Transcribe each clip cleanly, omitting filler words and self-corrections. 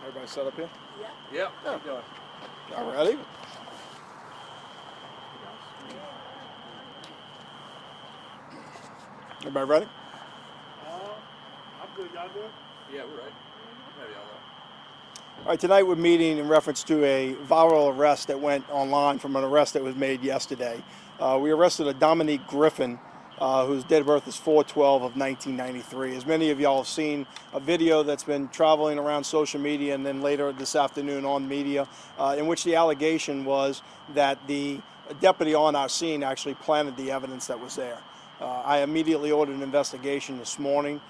Everybody set up here? Yeah. Yeah. Keep going. Y'all ready? Everybody ready? I'm good. Y'all good? Yeah, we're right. Maybe y'all All right, tonight we're meeting in reference to a viral arrest that went online from an arrest that was made yesterday. We arrested a Dominique Griffin, whose date of birth is 4/12 of 1993. As many of y'all have seen a video that's been traveling around social media and then later this afternoon on media, in which the allegation was that the deputy on our scene actually planted the evidence that was there. I immediately ordered an investigation this morning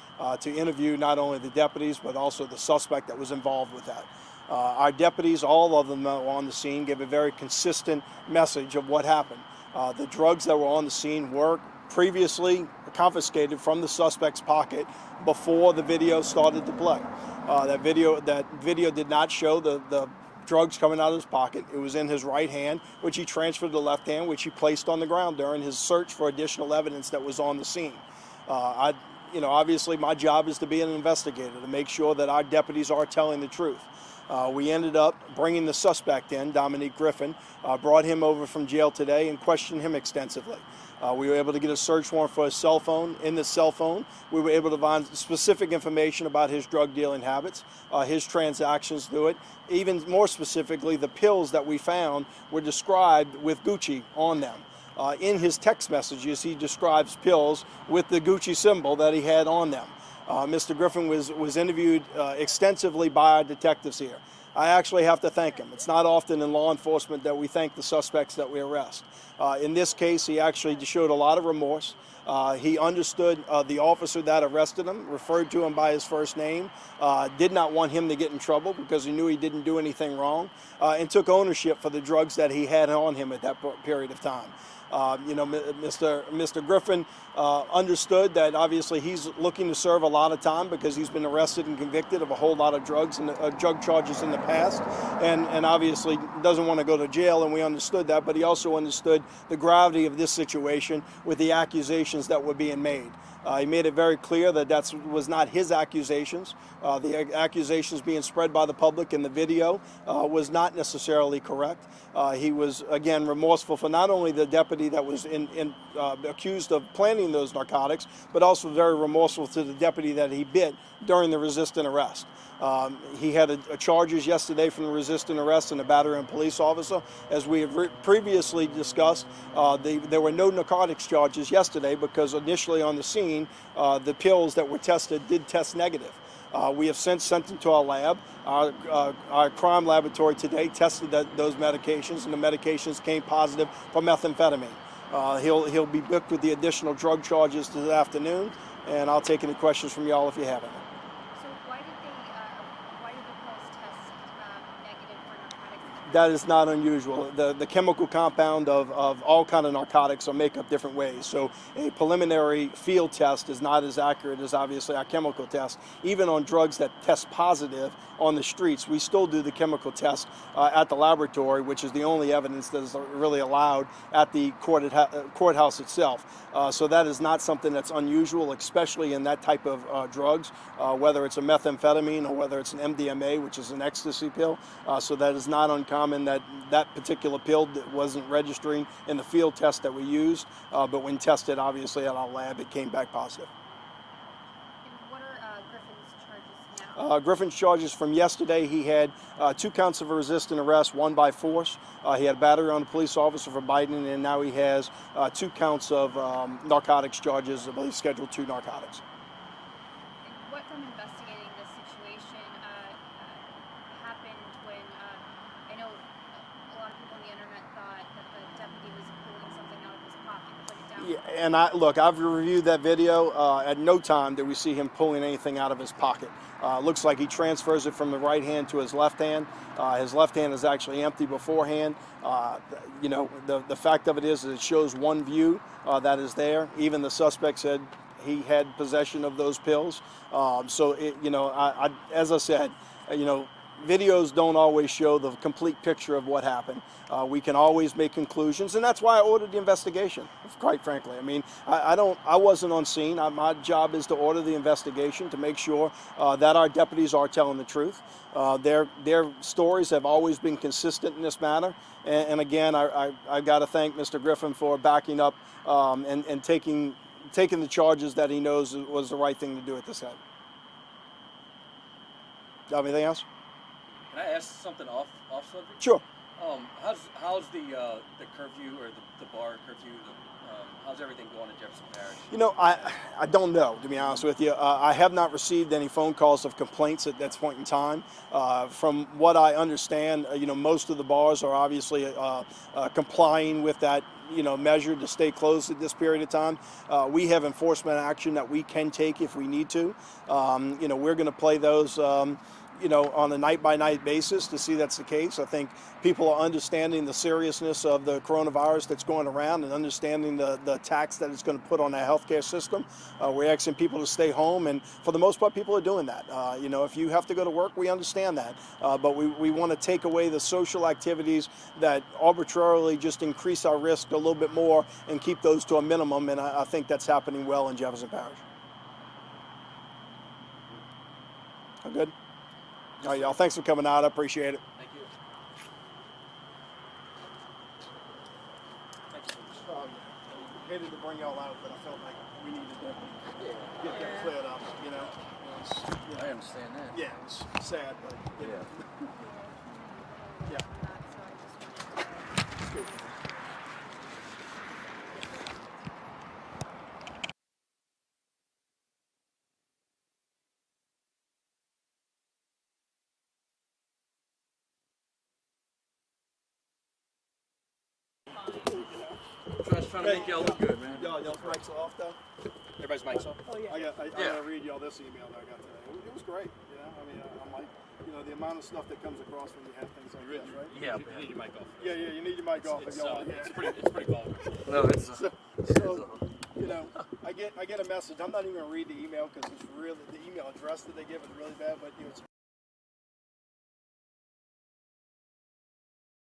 to interview not only the deputies but also the suspect that was involved with that. Our deputies, all of them that were on the scene, gave a very consistent message of what happened. The drugs that were on the scene were previously confiscated from the suspect's pocket before the video started to play. That video did not show the drugs coming out of his pocket. It was in his right hand, which he transferred to the left hand, which he placed on the ground during his search for additional evidence that was on the scene. Obviously my job is to be an investigator, to make sure that our deputies are telling the truth. We ended up bringing the suspect in, Dominique Griffin, brought him over from jail today and questioned him extensively. We were able to get a search warrant for his cell phone. In the cell phone, we were able to find specific information about his drug dealing habits, his transactions through it. Even more specifically, the pills that we found were described with Gucci on them. In his text messages, he describes pills with the Gucci symbol that he had on them. Mr. Griffin was interviewed extensively by our detectives here. I actually have to thank him. It's not often in law enforcement that we thank the suspects that we arrest. In this case, he actually showed a lot of remorse. He understood the officer that arrested him, referred to him by his first name, did not want him to get in trouble because he knew he didn't do anything wrong, and took ownership for the drugs that he had on him at that period of time. Mr. Griffin understood that obviously he's looking to serve a lot of time because he's been arrested and convicted of a whole lot of drugs and drug charges in the past, and obviously doesn't want to go to jail, and we understood that, but he also understood the gravity of this situation with the accusations that were being made. He made it very clear that that was not his accusations. The accusations being spread by the public in the video was not necessarily correct. He was, again, remorseful for not only the deputy that was accused of planting those narcotics, but also very remorseful to the deputy that he bit during the resistant arrest. He had charges yesterday from the resistant arrest and a battery on a police officer. As we have previously discussed, there were no narcotics charges yesterday because initially on the scene, the pills that were tested did test negative. We have since sent them to our lab. Our crime laboratory today tested those medications, and the medications came positive for methamphetamine. He'll be booked with the additional drug charges this afternoon, and I'll take any questions from y'all if you have any. That is not unusual. The chemical compound of all kind of narcotics are make up different ways. So a preliminary field test is not as accurate as obviously our chemical test. Even on drugs that test positive on the streets, we still do the chemical test at the laboratory, which is the only evidence that is really allowed at the courthouse itself. So that is not something that's unusual, especially in that type of drugs, whether it's a methamphetamine or whether it's an MDMA, which is an ecstasy pill. So that is not uncommon that particular pill wasn't registering in the field test that we used, but when tested obviously at our lab it came back positive. And what are Griffin's charges now? Griffin's charges from yesterday, he had 2 counts of resistant arrest, 1 by force. He had battery on a police officer for biting, and now he has 2 counts of narcotics charges, I believe Schedule 2 narcotics. And what from investigating this situation happened when I know a lot of people on the internet thought that the deputy was pulling something out of his pocket to put it down? Yeah, and I've reviewed that video. At no time did we see him pulling anything out of his pocket. Looks like he transfers it from the right hand to his left hand. His left hand is actually empty beforehand. The fact of it is that it shows one view that is there. Even the suspect said he had possession of those pills. As I said, videos don't always show the complete picture of what happened. We can always make conclusions, and that's why I ordered the investigation. Quite frankly, I mean, I wasn't on scene. My job is to order the investigation to make sure that our deputies are telling the truth. Their stories have always been consistent in this matter, and again, I've got to thank Mr. Griffin for backing up and taking the charges that he knows was the right thing to do at this time. Do you have anything else? Can I ask something off subject? Sure. How's the curfew or the bar curfew? How's everything going in Jefferson Parish? You know, I don't know, to be honest with you. I have not received any phone calls of complaints at this point in time. From what I understand, you know, most of the bars are obviously complying with that, you know, measure to stay closed at this period of time. We have enforcement action that we can take if we need to. You know, we're going to play those, you know, on a night-by-night basis to see that's the case. I think people are understanding the seriousness of the coronavirus that's going around and understanding the tax that it's going to put on our healthcare system. We're asking people to stay home, and for the most part, people are doing that. You know, if you have to go to work, we understand that. But we want to take away the social activities that arbitrarily just increase our risk a little bit more and keep those to a minimum, and I think that's happening well in Jefferson Parish. I'm good? All right, y'all. Thanks for coming out. I appreciate it. Thank you. Thank you so much. Hated to bring y'all out, but I felt like we needed to get that cleared up. You know, I understand that. yeah, it was sad, but you know. Yeah. It's good. Trying to make y'all look good, man. Y'all's mics off though. Everybody's mics off. Oh, yeah. I'm gonna read y'all this email that I got today. It was great. You know, I mean, I'm like, you know, the amount of stuff that comes across when you have things like this, right? Yeah, you need your mic off. Yeah, you need your mic off. It's, if y'all, it's pretty vulgar. No, it's So, you know, I get a message. I'm not even gonna read the email because it's really the email address that they give is really bad. But you know, it's